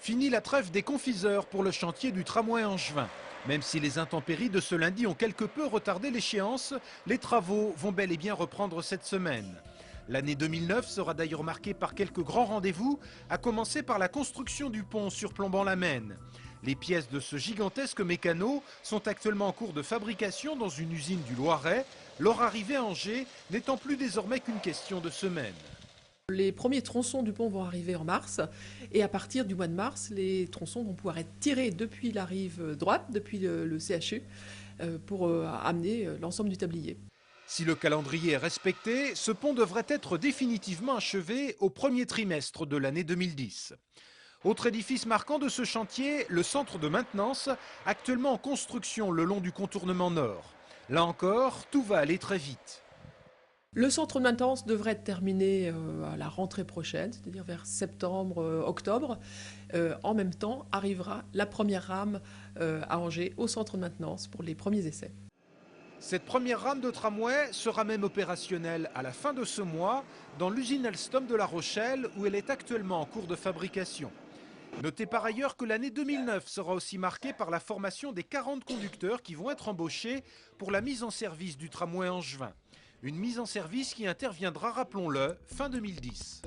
Fini la trêve des confiseurs pour le chantier du tramway angevin. Même si les intempéries de ce lundi ont quelque peu retardé l'échéance, les travaux vont bel et bien reprendre cette semaine. L'année 2009 sera d'ailleurs marquée par quelques grands rendez-vous, à commencer par la construction du pont surplombant la Maine. Les pièces de ce gigantesque mécano sont actuellement en cours de fabrication dans une usine du Loiret, leur arrivée à Angers n'étant plus désormais qu'une question de semaines. Les premiers tronçons du pont vont arriver en mars et à partir du mois de mars, les tronçons vont pouvoir être tirés depuis la rive droite, depuis le CHU, pour amener l'ensemble du tablier. Si le calendrier est respecté, ce pont devrait être définitivement achevé au premier trimestre de l'année 2010. Autre édifice marquant de ce chantier, le centre de maintenance, actuellement en construction le long du contournement nord. Là encore, tout va aller très vite. Le centre de maintenance devrait être terminé à la rentrée prochaine, c'est-à-dire vers septembre-octobre. En même temps, arrivera la première rame à Angers au centre de maintenance pour les premiers essais. Cette première rame de tramway sera même opérationnelle à la fin de ce mois dans l'usine Alstom de La Rochelle où elle est actuellement en cours de fabrication. Notez par ailleurs que l'année 2009 sera aussi marquée par la formation des 40 conducteurs qui vont être embauchés pour la mise en service du tramway angevin. Une mise en service qui interviendra, rappelons-le, fin 2010.